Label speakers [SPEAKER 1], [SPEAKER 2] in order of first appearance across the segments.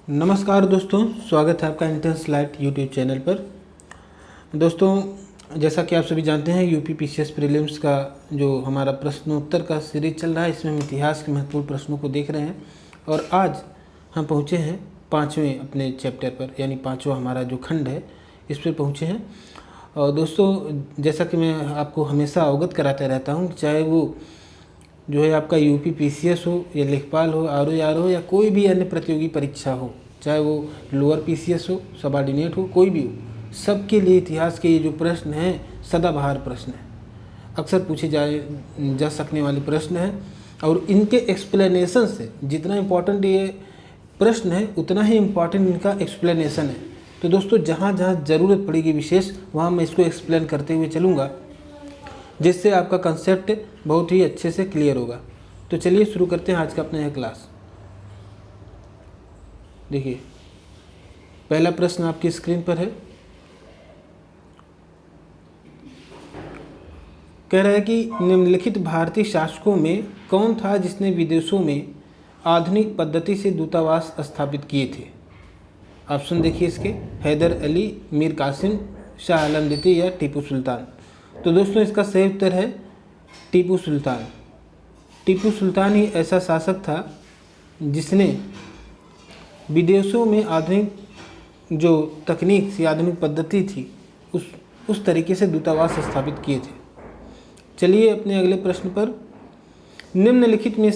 [SPEAKER 1] नमस्कार दोस्तों, स्वागत है आपका इंटेंस लाइट यूट्यूब चैनल पर। दोस्तों, जैसा कि आप सभी जानते हैं, यूपी पीसीएस प्रीलिम्स का जो हमारा प्रश्नोत्तर का सीरीज चल रहा है, इसमें हम इतिहास के महत्वपूर्ण प्रश्नों को देख रहे हैं। और आज हम पहुंचे हैं 5वें अपने चैप्टर पर, यानी 5वां हमारा जो खंड है इस पर पहुंचे हैं। और दोस्तों, जैसा कि मैं आपको हमेशा अवगत कराता रहता हूँ, चाहे वो जो है आपका यूपी पीसीएस हो या लेखपाल हो, आर हो या कोई भी अन्य प्रतियोगी परीक्षा हो, चाहे वो लोअर पीसीएस हो, सबऑर्डिनेट हो, कोई भी हो, सबके लिए इतिहास के ये जो प्रश्न हैं सदाबहार प्रश्न हैं, अक्सर पूछे जा सकने वाले प्रश्न हैं। और इनके एक्सप्लेनेशन से जितना इम्पोर्टेंट ये प्रश्न है उतना ही इम्पोर्टेंट इनका एक्सप्लेनेशन है। तो दोस्तों, जहाँ जहाँ ज़रूरत पड़ेगी विशेष, वहाँ मैं इसको एक्सप्लेन करते हुए चलूँगा, जिससे आपका कंसेप्ट बहुत ही अच्छे से क्लियर होगा। तो चलिए शुरू करते हैं आज का अपना यह क्लास। देखिए, पहला प्रश्न आपकी स्क्रीन पर है। कह रहा है कि निम्नलिखित भारतीय शासकों में कौन था जिसने विदेशों में आधुनिक पद्धति से दूतावास स्थापित किए थे। ऑप्शन देखिए इसके, हैदर अली, मीर कासिम, शाह आलम द्वितीय या टीपू सुल्तान। तो दोस्तों, इसका सही उत्तर है टीपू सुल्तान। टीपू सुल्तान ही ऐसा शासक था जिसने विदेशों में आधुनिक जो तकनीक थी, आधुनिक पद्धति थी, उस तरीके से दूतावास स्थापित किए थे। चलिए अपने अगले प्रश्न पर। निम्नलिखित में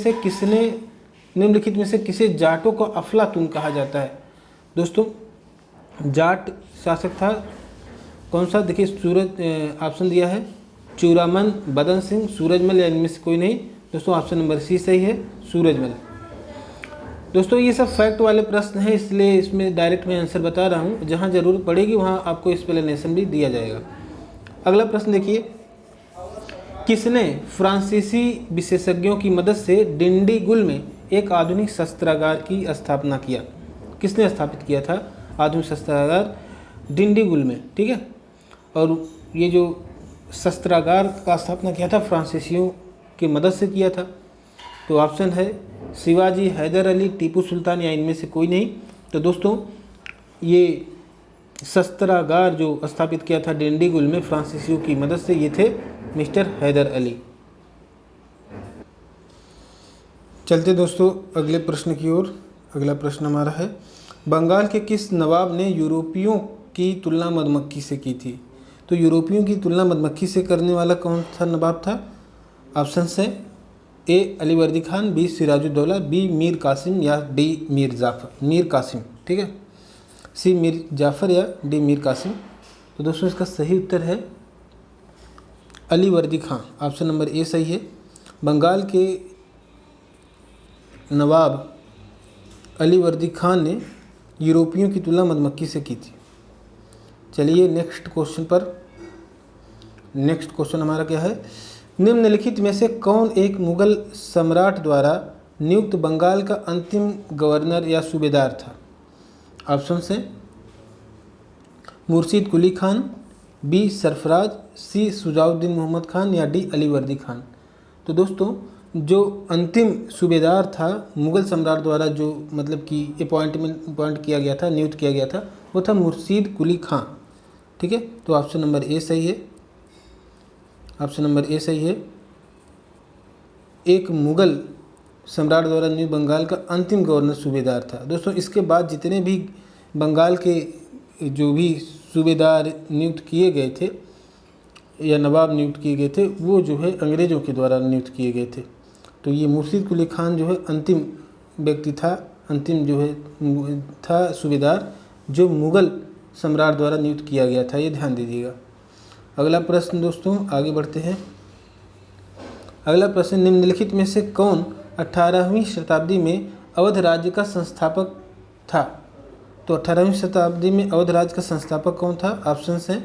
[SPEAKER 1] से किसे जाटों को अफलातून कहा जाता है। दोस्तों, जाट शासक था कौन सा? देखिए, ऑप्शन दिया है चूड़ामन, बदन सिंह, सूरजमल या इनमें से कोई नहीं। दोस्तों, ऑप्शन नंबर सी सही है, सूरजमल। दोस्तों, ये सब फैक्ट वाले प्रश्न हैं, इसलिए इसमें डायरेक्ट मैं आंसर बता रहा हूँ। जहाँ ज़रूरत पड़ेगी वहाँ आपको एक्सप्लेनेशन भी दिया जाएगा। अगला प्रश्न देखिए, किसने फ्रांसीसी विशेषज्ञों की मदद से डिंडीगुल में एक आधुनिक शस्त्रागार की स्थापना किया? किसने स्थापित किया था आधुनिक शस्त्रागार डिंडीगुल में? ठीक है, और ये जो शस्त्रागार का स्थापना किया था फ्रांसीसियों की मदद से किया था। तो ऑप्शन है शिवाजी, हैदर अली, टीपू सुल्तान या इनमें से कोई नहीं। तो दोस्तों, ये शस्त्रागार जो स्थापित किया था डिंडीगुल में फ्रांसीसियों की मदद से, ये थे मिस्टर हैदर अली। चलते दोस्तों अगले प्रश्न की ओर। अगला प्रश्न हमारा है, बंगाल के किस नवाब ने यूरोपियों की तुलना मधुमक्खी से की थी? तो यूरोपियों की तुलना मधुमक्खी से करने वाला कौन सा नवाब था? ऑप्शन है ए अलीवर्दी खान, बी सिराजुद्दौला, बी मीर कासिम या डी मीर कासिम। ठीक है, सी मीर जाफ़र या डी मीर कासिम। तो दोस्तों, इसका सही उत्तर है Alivardi Khan. Option number A सही है। बंगाल के नवाब अलीवर्दी खान ने यूरोपियों की तुलना मधुमक्खी से की थी। चलिए नेक्स्ट क्वेश्चन पर। नेक्स्ट क्वेश्चन हमारा क्या है, निम्नलिखित में से कौन एक मुगल सम्राट द्वारा नियुक्त बंगाल का अंतिम गवर्नर या सूबेदार था? ऑप्शन है मुर्शीद कुली खान, बी सरफराज, सी शुजाउद्दीन मोहम्मद खान या डी अलीवर्दी खान। तो दोस्तों, जो अंतिम सूबेदार था मुग़ल सम्राट द्वारा, जो मतलब कि अपॉइंट किया गया था, नियुक्त किया गया था, वो था मुर्शीद कुली खां। ठीक है, तो ऑप्शन नंबर ए सही है। ऑप्शन नंबर ए सही है। एक मुग़ल सम्राट द्वारा नियुक्त बंगाल का अंतिम गवर्नर सूबेदार था। दोस्तों, इसके बाद जितने भी बंगाल के जो भी सूबेदार नियुक्त किए गए थे या नवाब नियुक्त किए गए थे, वो जो है अंग्रेज़ों के द्वारा नियुक्त किए गए थे। तो ये मुर्शीद कुली खान जो है अंतिम व्यक्ति था, अंतिम जो है था सूबेदार, जो मुग़ल सम्राट द्वारा नियुक्त किया गया था। ये ध्यान दीजिएगा। अगला प्रश्न दोस्तों, आगे बढ़ते हैं। अगला प्रश्न, निम्नलिखित में से कौन 18वीं शताब्दी में अवध राज्य का संस्थापक था? तो 18वीं शताब्दी में अवध राज्य का संस्थापक कौन था? ऑप्शन हैं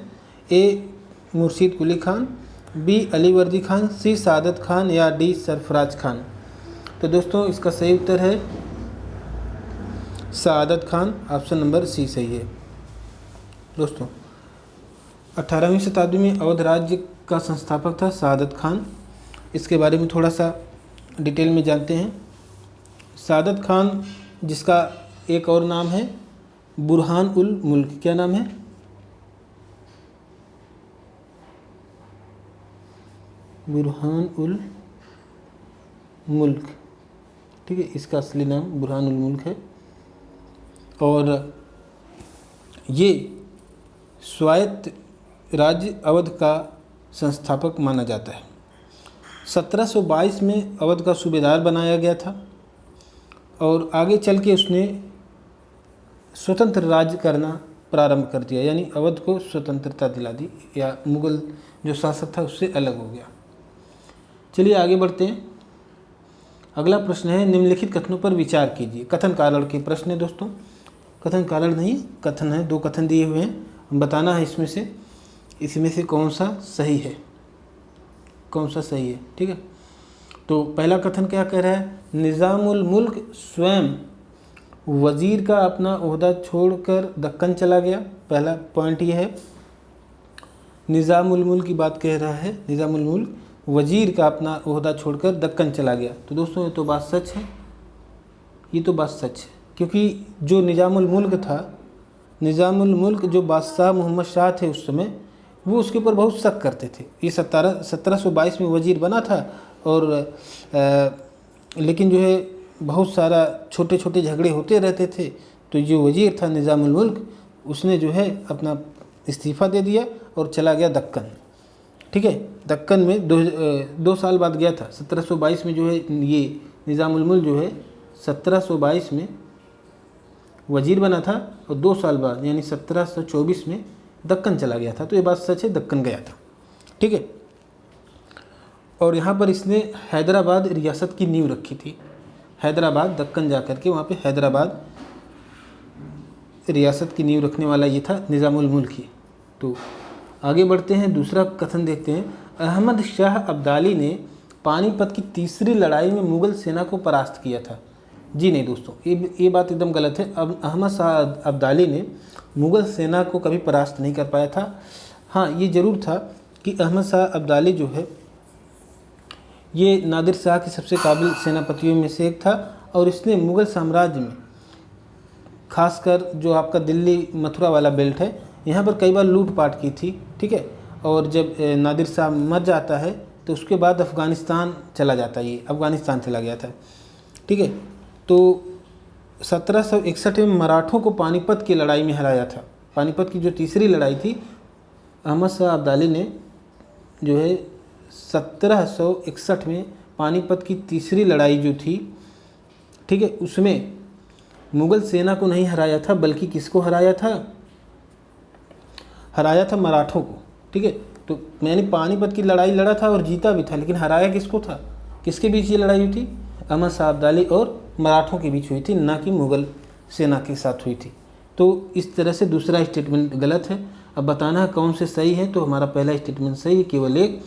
[SPEAKER 1] ए मुर्शीद कुली खान, बी अलीवर्दी खान, सी सादत खान या डी सरफराज खान। तो दोस्तों, इसका सही उत्तर है सादत खान। ऑप्शन नंबर सी सही है। दोस्तों, 18वीं शताब्दी में अवध राज्य का संस्थापक था सादत खान। इसके बारे में थोड़ा सा डिटेल में जानते हैं। सादत खान, जिसका एक और नाम है बुरहान उल मुल्क। क्या नाम है? बुरहान उल मुल्क। ठीक है, इसका असली नाम बुरहान उल मुल्क है। और ये स्वायत्त राज्य अवध का संस्थापक माना जाता है। 1722 में अवध का सूबेदार बनाया गया था और आगे चल के उसने स्वतंत्र राज्य करना प्रारंभ कर दिया, यानी अवध को स्वतंत्रता दिला दी, या मुगल जो शासक था उससे अलग हो गया। चलिए आगे बढ़ते हैं। अगला प्रश्न है, निम्नलिखित कथनों पर विचार कीजिए। कथन कारण के प्रश्न है दोस्तों, कथन कारण नहीं, कथन है। 2 कथन दिए हुए हैं, बताना है इसमें से कौन सा सही है, कौन सा सही है। ठीक है, तो पहला कथन क्या कह रहा है? निज़ामुल मुल्क स्वयं वज़ीर का अपना ओहदा छोड़कर दक्कन चला गया। पहला पॉइंट ये है, निज़ामुल मुल्क की बात कह रहा है। निज़ामुल मुल्क वज़ीर का अपना ओहदा छोड़कर दक्कन चला गया। तो दोस्तों ये तो बात सच है, ये तो बात सच है, क्योंकि जो निज़ामुल मुल्क था, निज़ामुल मुल्क जो बादशाह मोहम्मद शाह थे उस समय, वो उसके ऊपर बहुत शक करते थे। ये 1722 में वज़ीर बना था और लेकिन जो है बहुत सारा छोटे छोटे झगड़े होते रहते थे। तो जो वज़ीर था निज़ामुल मुल्क, उसने जो है अपना इस्तीफ़ा दे दिया और चला गया दक्कन। ठीक है, दक्कन में 2 साल बाद गया था। 1722 में जो है ये निज़ामुल मुल्क जो है 1722 में वज़ीर बना था और 2 साल बाद यानी 1724 में दक्कन चला गया था। तो ये बात सच है, दक्कन गया था। ठीक है, और यहाँ पर इसने हैदराबाद रियासत की नींव रखी थी। हैदराबाद, दक्कन जा कर के वहाँ पे हैदराबाद रियासत की नींव रखने वाला ये था निज़ामुल मुल्क ही। तो आगे बढ़ते हैं, दूसरा कथन देखते हैं। अहमद शाह अब्दाली ने पानीपत की तीसरी लड़ाई में मुग़ल सेना को परास्त किया था। जी नहीं दोस्तों, ये बात एकदम गलत है। अब अहमद शाह अब्दाली ने मुग़ल सेना को कभी परास्त नहीं कर पाया था। हाँ, ये ज़रूर था कि अहमद शाह अब्दाली जो है ये नादिर शाह के सबसे काबिल सेनापतियों में से एक था और इसने मुग़ल साम्राज्य में खासकर जो आपका दिल्ली मथुरा वाला बेल्ट है, यहाँ पर कई बार लूटपाट की थी। ठीक है, और जब नादिर शाह मर जाता है तो उसके बाद अफ़गानिस्तान चला जाता है, ये अफ़गानिस्तान चला गया था। ठीक है, तो 1761 में मराठों को पानीपत की लड़ाई में हराया था। पानीपत की जो तीसरी लड़ाई थी, अहमद शाह अब्दाली ने जो है 1761 में पानीपत की तीसरी लड़ाई जो थी, ठीक है, उसमें मुग़ल सेना को नहीं हराया था, बल्कि किसको हराया था? हराया था मराठों को। ठीक है, तो मैंने पानीपत की लड़ाई लड़ा था और जीता भी था, लेकिन हराया किसको था? किसके बीच ये लड़ाई हुई थी? अहमद शाह अब्दाली और मराठों के बीच हुई थी, ना कि मुग़ल सेना के साथ हुई थी। तो इस तरह से दूसरा स्टेटमेंट गलत है। अब बताना है कौन से सही है। तो हमारा पहला स्टेटमेंट सही है, केवल एक।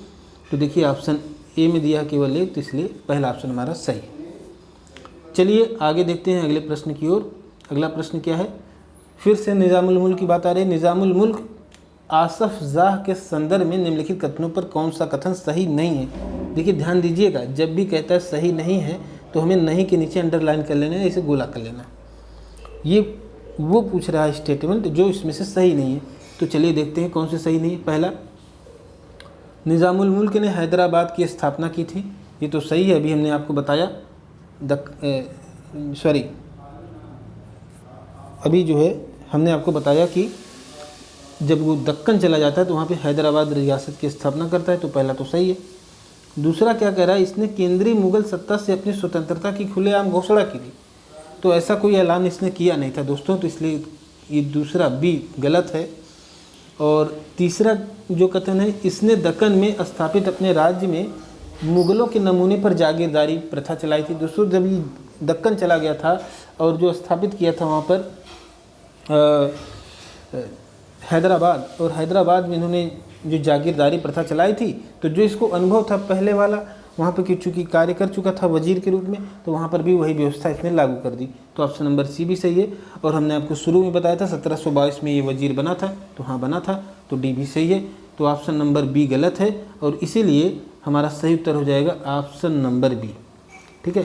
[SPEAKER 1] तो देखिए ऑप्शन ए में दिया केवल एक, तो इसलिए पहला ऑप्शन हमारा सही है। चलिए आगे देखते हैं अगले प्रश्न की ओर। अगला प्रश्न क्या है? फिर से निज़ामुल मुल्क की बात आ रही है। निज़ामुल मुल्क आसफ जाह के संदर्भ में निम्नलिखित कथनों पर कौन सा कथन सही नहीं है? देखिए ध्यान दीजिएगा, जब भी कहता है सही नहीं है तो हमें नहीं के नीचे अंडरलाइन कर लेना है, इसे गोला कर लेना। ये वो पूछ रहा है स्टेटमेंट जो इसमें से सही नहीं है। तो चलिए देखते हैं कौन से सही नहीं है। पहला, निज़ामुल मुल्क ने हैदराबाद की स्थापना की थी। ये तो सही है, अभी हमने आपको बताया। अभी जो है हमने आपको बताया कि जब वो दक्कन चला जाता है तो वहाँ पे हैदराबाद रियासत की स्थापना करता है। तो पहला तो सही है। दूसरा क्या कह रहा है? इसने केंद्रीय मुग़ल सत्ता से अपनी स्वतंत्रता की खुलेआम घोषणा की थी। तो ऐसा कोई ऐलान इसने किया नहीं था दोस्तों, तो इसलिए ये दूसरा बी गलत है। और तीसरा जो कथन है, इसने दक्कन में स्थापित अपने राज्य में मुग़लों के नमूने पर जागीरदारी प्रथा चलाई थी। दोस्तों जब ये दक्कन चला गया था और जो स्थापित किया था वहाँ पर हैदराबाद, और हैदराबाद में इन्होंने जो जागीरदारी प्रथा चलाई थी, तो जो इसको अनुभव था पहले वाला वहाँ पर, चूँकि कार्य कर चुका था वजीर के रूप में, तो वहाँ पर भी वही व्यवस्था इसने लागू कर दी। तो ऑप्शन नंबर सी भी सही है। और हमने आपको शुरू में बताया था 1722 में ये वजीर बना था, तो हाँ बना था, तो डी भी सही है। तो ऑप्शन नंबर बी गलत है और इसीलिए हमारा सही उत्तर हो जाएगा ऑप्शन नंबर बी। ठीक है,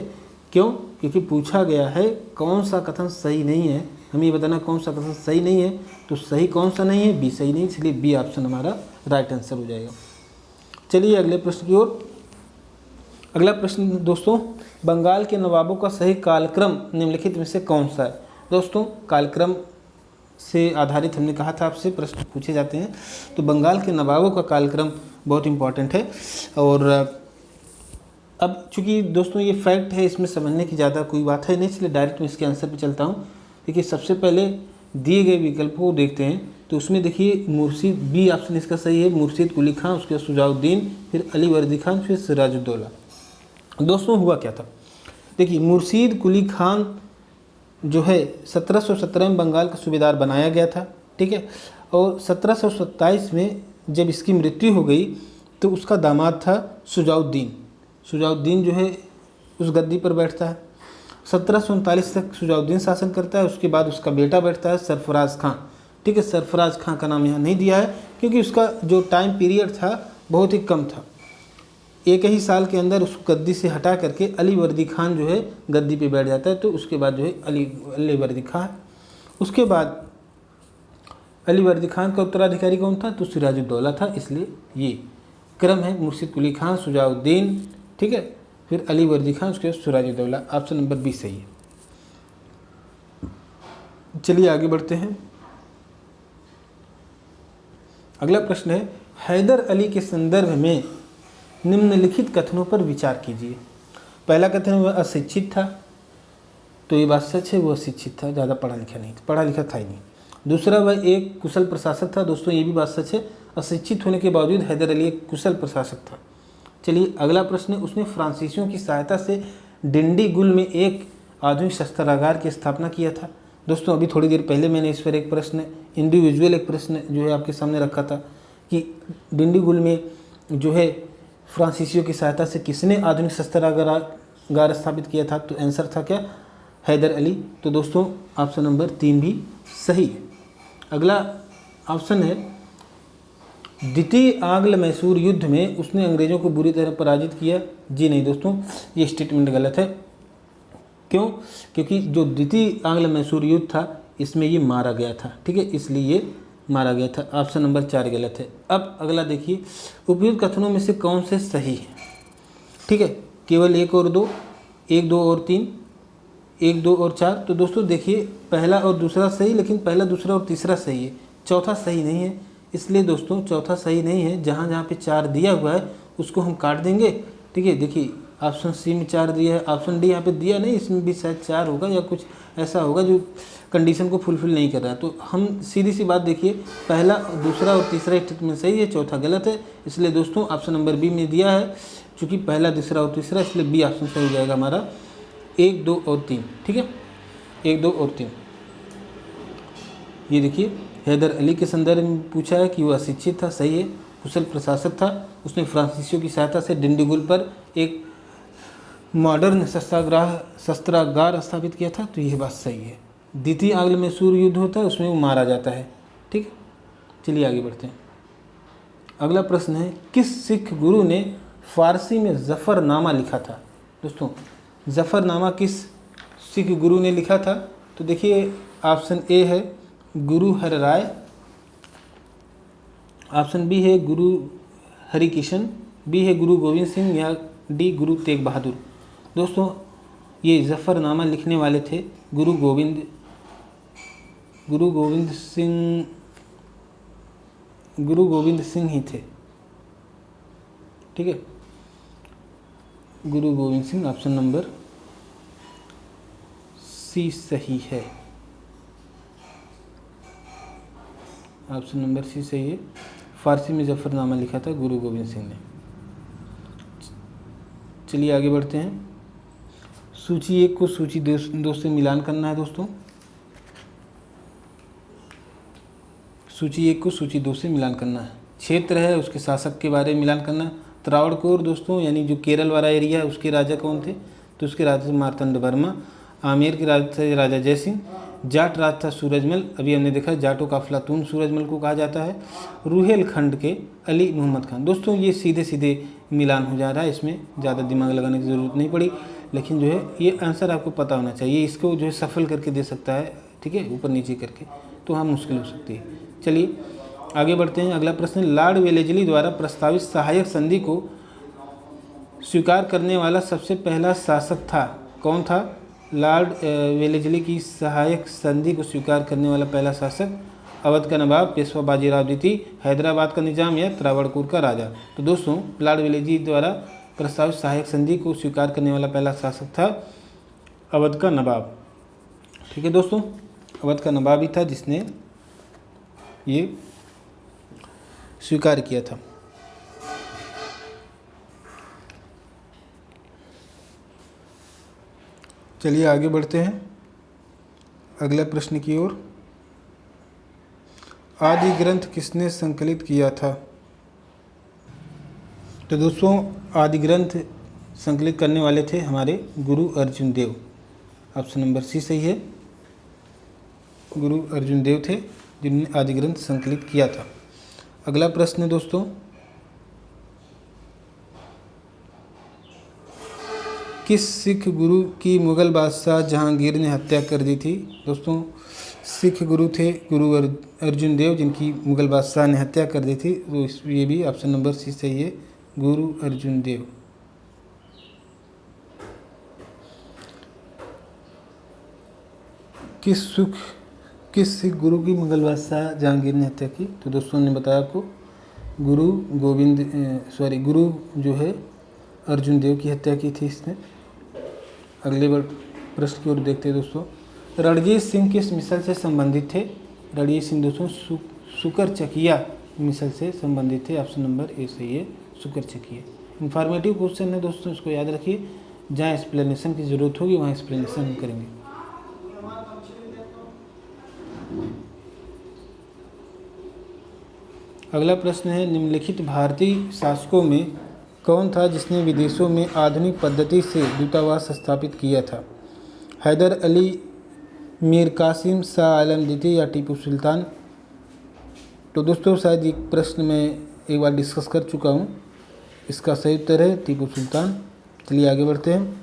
[SPEAKER 1] क्यों? क्योंकि पूछा गया है कौन सा कथन सही नहीं है, हमें ये बताना कौन सा कथन सही नहीं है। तो सही कौन सा नहीं है, बी सही नहीं, इसलिए बी ऑप्शन हमारा राइट आंसर हो जाएगा। चलिए अगले प्रश्न की ओर। अगला प्रश्न दोस्तों, बंगाल के नवाबों का सही कालक्रम निम्नलिखित में से कौन सा है। दोस्तों कालक्रम से आधारित हमने कहा था आपसे प्रश्न पूछे जाते हैं, तो बंगाल के नवाबों का कालक्रम बहुत इम्पॉर्टेंट है। और अब चूंकि दोस्तों ये फैक्ट है, इसमें समझने की ज़्यादा कोई बात है नहीं, इसलिए डायरेक्ट मैं इसके आंसर पे चलता हूँ। देखिए सबसे पहले दिए गए विकल्पों को देखते हैं, तो उसमें देखिए मुर्शीद, बी ऑप्शन इसका सही है, मुर्शीद कुली खान, उसके बाद शुजाउद्दीन, फिर अली वर्दी खान, फिर सिराजुद्दौला। दोस्तों हुआ क्या था, देखिए मुर्शीद कुली खान जो है 1717 में बंगाल का सूबेदार बनाया गया था, ठीक है। और 1727 में जब इसकी मृत्यु हो गई तो उसका दामाद था शुजाउद्दीन। शुजाउद्दीन जो है उस गद्दी पर बैठता है। 1739 तक शुजाउद्दीन शासन करता है, उसके बाद उसका बेटा बैठता है सरफराज खां, ठीक है। सरफराज खां का नाम यहाँ नहीं दिया है क्योंकि उसका जो टाइम पीरियड था बहुत ही कम था, एक ही साल के अंदर उसको गद्दी से हटा करके अली वर्दी खान जो है गद्दी पे बैठ जाता है, तो उसके बाद जो है अली वर्दी खान। उसके बाद अली वर्दी खान का उत्तराधिकारी कौन था, तो सिराजुद्दौला था, इसलिए ये क्रम है मुर्शीद कुली खान, शुजाउद्दीन, ठीक है, फिर अली वर्दी खान, उसके बाद सिराजुद्दौला। ऑप्शन नंबर बी सही है। चलिए आगे बढ़ते हैं। अगला प्रश्न है, हैदर अली के संदर्भ में निम्नलिखित कथनों पर विचार कीजिए। पहला कथन वह अशिक्षित था, तो ये बात सच है, वो अशिक्षित था, ज़्यादा पढ़ा लिखा नहीं था, पढ़ा लिखा था ही नहीं। दूसरा वह एक कुशल प्रशासक था, दोस्तों ये भी बात सच है, अशिक्षित होने के बावजूद हैदर अली एक कुशल प्रशासक था। चलिए अगला प्रश्न है, उसने फ्रांसीसियों की सहायता से डिंडीगुल में एक आधुनिक शस्त्रागार की स्थापना किया था। दोस्तों अभी थोड़ी देर पहले मैंने इस पर एक प्रश्न, इंडिविजुअल एक प्रश्न जो है आपके सामने रखा था कि डिंडीगुल में जो है फ्रांसीसियों की सहायता से किसने आधुनिक शस्त्रागार स्थापित किया था, तो आंसर था क्या, हैदर अली। तो दोस्तों ऑप्शन नंबर 3 भी सही है। अगला ऑप्शन है, द्वितीय आंग्ल मैसूर युद्ध में उसने अंग्रेजों को बुरी तरह पराजित किया। जी नहीं दोस्तों, ये स्टेटमेंट गलत है। क्यों, क्योंकि जो द्वितीय आंग्ल मैसूर युद्ध था इसमें ये मारा गया था, ठीक है, इसलिए ये मारा गया था। ऑप्शन नंबर 4 गलत है। अब अगला देखिए, उपयुक्त कथनों में से कौन से सही है, ठीक है, केवल 1 और 2, 1, 2 और 3, 1, 2 और 4। तो दोस्तों देखिए पहला और दूसरा सही, लेकिन पहला दूसरा और तीसरा सही है, चौथा सही नहीं है, इसलिए दोस्तों चौथा सही नहीं है। जहाँ जहाँ पे 4 दिया हुआ है उसको हम काट देंगे, ठीक है। देखिए ऑप्शन सी में 4 दिया है, ऑप्शन डी यहाँ पे दिया नहीं, इसमें भी शायद 4 होगा या कुछ ऐसा होगा जो कंडीशन को फुलफिल नहीं कर रहा है। तो हम सीधी सी बात देखिए, पहला दूसरा और तीसरा स्टेटमेंट सही है, चौथा गलत है, इसलिए दोस्तों ऑप्शन नंबर बी में दिया है, चूँकि पहला दूसरा और तीसरा, इसलिए बी ऑप्शन सही हो जाएगा हमारा 1, 2 और 3, ठीक है, 1, 2 और 3। ये देखिए हैदर अली के संदर्भ में पूछा है कि वह अशिक्षित था, सही है, कुशल प्रशासक था, उसने फ्रांसीसियों की सहायता से डिंडीगुल पर एक मॉडर्न शस्त्रागार स्थापित किया था, तो यह बात सही है। द्वितीय आंग्ल मैसूर युद्ध होता है, उसमें वो मारा जाता है, ठीक है। चलिए आगे बढ़ते हैं। अगला प्रश्न है, किस सिख गुरु ने फारसी में जफ़रनामा लिखा था। दोस्तों जफ़रनामा किस सिख गुरु ने लिखा था, तो देखिए ऑप्शन ए है गुरु हर राय, ऑप्शन बी है गुरु हरिकिशन, बी है गुरु गोविंद सिंह, या डी गुरु तेग बहादुर। दोस्तों ये जफ़रनामा लिखने वाले थे गुरु गोविंद सिंह ही थे, ठीक है, Guru Gobind Singh. Option number C सही है, ऑप्शन नंबर सी सही है। फारसी में जफ़रनामा लिखा था गुरु गोविंद सिंह ने। चलिए आगे बढ़ते हैं। सूची 1 को सूची 2 से मिलान करना है दोस्तों, सूची 1 को सूची 2 से मिलान करना है। क्षेत्र है, उसके शासक के बारे में मिलान करना है। त्रावणकोर दोस्तों यानी जो केरल वाला एरिया है उसके राजा कौन थे, तो उसके राजा थे मार्तंड वर्मा। आमेर के राजा थे राजा जयसिंह। जाट राज था सूरजमल, अभी हमने देखा जाटों का अफलातून सूरजमल को कहा जाता है। रुहेलखंड के अली मोहम्मद खान। दोस्तों ये सीधे सीधे मिलान हो जा रहा है, इसमें ज़्यादा दिमाग लगाने की ज़रूरत नहीं पड़ी। लेकिन जो है ये आंसर आपको पता होना चाहिए, इसको जो है सफल करके दे सकता है, ठीक है, ऊपर नीचे करके, तो हाँ मुश्किल हो सकती है। चलिए आगे बढ़ते हैं। अगला प्रश्न, लॉर्ड वेलेस्ली द्वारा प्रस्तावित सहायक संधि को स्वीकार करने वाला सबसे पहला शासक था, कौन था? लॉर्ड वेलेस्ली की सहायक संधि को स्वीकार करने वाला पहला शासक, अवध का नवाब, पेशवा बाजीराव द्वितीय, हैदराबाद का निजाम या त्रावणकोर का राजा। तो दोस्तों लॉर्ड वेलेस्ली द्वारा प्रस्तावित सहायक संधि को स्वीकार करने वाला पहला शासक था अवध का नवाब। ठीक है दोस्तों, अवध का नवाब ही था जिसने ये स्वीकार किया था। चलिए आगे बढ़ते हैं अगले प्रश्न की ओर। आदि ग्रंथ किसने संकलित किया था? तो दोस्तों आदि ग्रंथ संकलित करने वाले थे हमारे गुरु अर्जुन देव। ऑप्शन नंबर सी सही है, गुरु अर्जुन देव थे जिन्होंने आदि ग्रंथ संकलित किया था। अगला प्रश्न है दोस्तों, किस सिख गुरु की मुगल बादशाह जहांगीर ने हत्या कर दी थी? दोस्तों सिख गुरु थे गुरु अर्जुन देव, जिनकी मुगल बादशाह ने हत्या कर दी थी। तो ये भी ऑप्शन नंबर सी सही है, गुरु अर्जुन देव। किस सिख गुरु की मुगल बादशाह जहांगीर ने हत्या की? तो दोस्तों ने बताया आपको गुरु जो है अर्जुन देव की हत्या की थी इसने। अगले प्रश्न की ओर देखते हैं दोस्तों, रणजीत सिंह किस मिसल से संबंधित थे? रणजीत सिंह दोस्तों शुकरचकिया मिसल से संबंधित थे। ऑप्शन नंबर ए सही है, शुकरचकिया। इंफॉर्मेटिव क्वेश्चन है दोस्तों, इसको याद रखिए, जहाँ एक्सप्लेनेशन की ज़रूरत होगी वहाँ एक्सप्लेनेशन हम करेंगे। अगला प्रश्न है, निम्नलिखित भारतीय शासकों में कौन था जिसने विदेशों में आधुनिक पद्धति से दूतावास स्थापित किया था? हैदर अली, मीर कासिम, शाह आलम द्वितीय या टीपू सुल्तान? तो दोस्तों शायद ये प्रश्न मैं एक बार डिस्कस कर चुका हूँ, इसका सही उत्तर है टीपू सुल्तान। चलिए आगे बढ़ते हैं।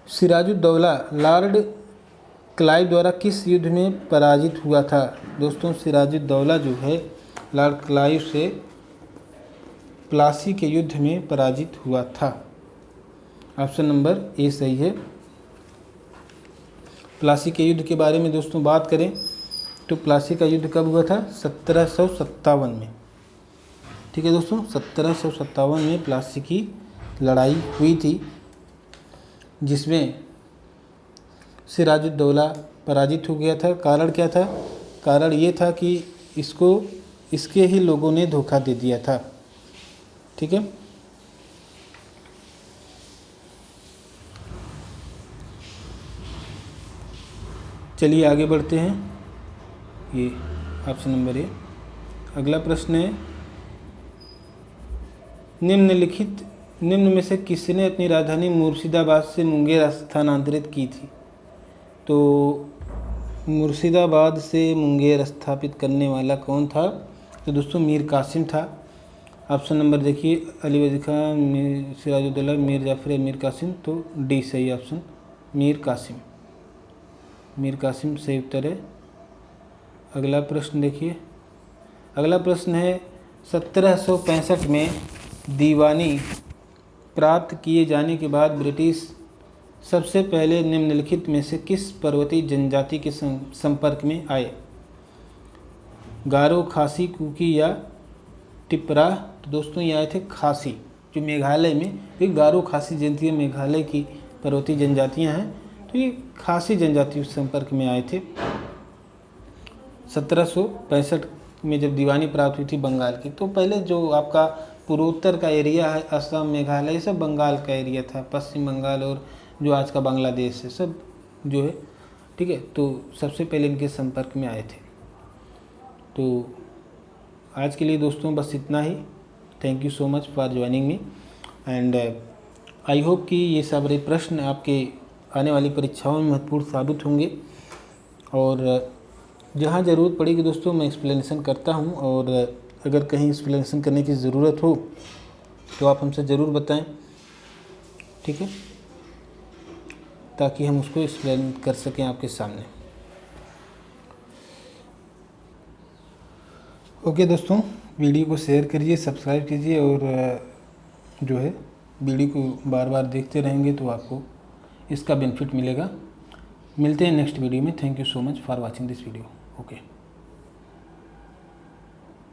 [SPEAKER 1] सिराजुद्दौला लॉर्ड क्लाइव द्वारा किस युद्ध में पराजित हुआ था? दोस्तों सिराजुद्दौला जो है लॉर्ड क्लाइव से प्लासी के युद्ध में पराजित हुआ था। ऑप्शन नंबर ए सही है। प्लासी के युद्ध के बारे में दोस्तों बात करें तो प्लासी का युद्ध कब हुआ था? 1757 में। ठीक है दोस्तों, 1757 में प्लासी की लड़ाई हुई थी, जिसमें सिराजुद्दौला पराजित हो गया था। कारण क्या था? कारण ये था कि इसके ही लोगों ने धोखा दे दिया था। ठीक है, चलिए आगे बढ़ते हैं। ये ऑप्शन नंबर ए। अगला प्रश्न है, निम्न में से किसने अपनी राजधानी मुर्शिदाबाद से मुंगेर स्थानांतरित की थी? तो मुर्शिदाबाद से मुंगेर स्थापित करने वाला कौन था? तो दोस्तों मीर कासिम था। ऑप्शन नंबर देखिए, अली वली खान, मीर सिराजुद्दौला, मीर जाफर, मीर कासिम। तो डी सही ऑप्शन, मीर कासिम। मीर कासिम सही उत्तर है। अगला प्रश्न देखिए। अगला प्रश्न है, 1765 में दीवानी प्राप्त किए जाने के बाद ब्रिटिश सबसे पहले निम्नलिखित में से किस पर्वतीय जनजाति के संपर्क में आए? गारो, खासी, कुकी या टिपरा? तो दोस्तों ये आए थे खासी, जो मेघालय में, ये गारो खासी जनजाति मेघालय की पर्वतीय जनजातियां हैं, तो ये खासी जनजाति संपर्क में आए थे। 1765 में जब दीवानी प्राप्त हुई थी बंगाल की, तो पहले जो आपका पूर्वोत्तर का एरिया है, असम, मेघालय, ये सब बंगाल का एरिया था। पश्चिम बंगाल और जो आज का बांग्लादेश है सब जो है, ठीक है, तो सबसे पहले इनके संपर्क में आए थे। तो आज के लिए दोस्तों बस इतना ही। Thank you so much for joining me and I hope कि ये सारे प्रश्न आपके आने वाली परीक्षाओं में महत्वपूर्ण साबित होंगे, और जहाँ ज़रूरत पड़ेगी दोस्तों मैं एक्सप्लेनेशन करता हूँ, और अगर कहीं एक्सप्लेनेशन करने की ज़रूरत हो तो आप हमसे ज़रूर बताएं। ठीक है, ताकि हम उसको एक्सप्लेन कर सकें आपके सामने। ओके दोस्तों, वीडियो को शेयर करिए, सब्सक्राइब कीजिए और जो है वीडियो को बार बार देखते रहेंगे तो आपको इसका बेनिफिट मिलेगा। मिलते हैं नेक्स्ट वीडियो में। Thank you so much for watching this video. Okay.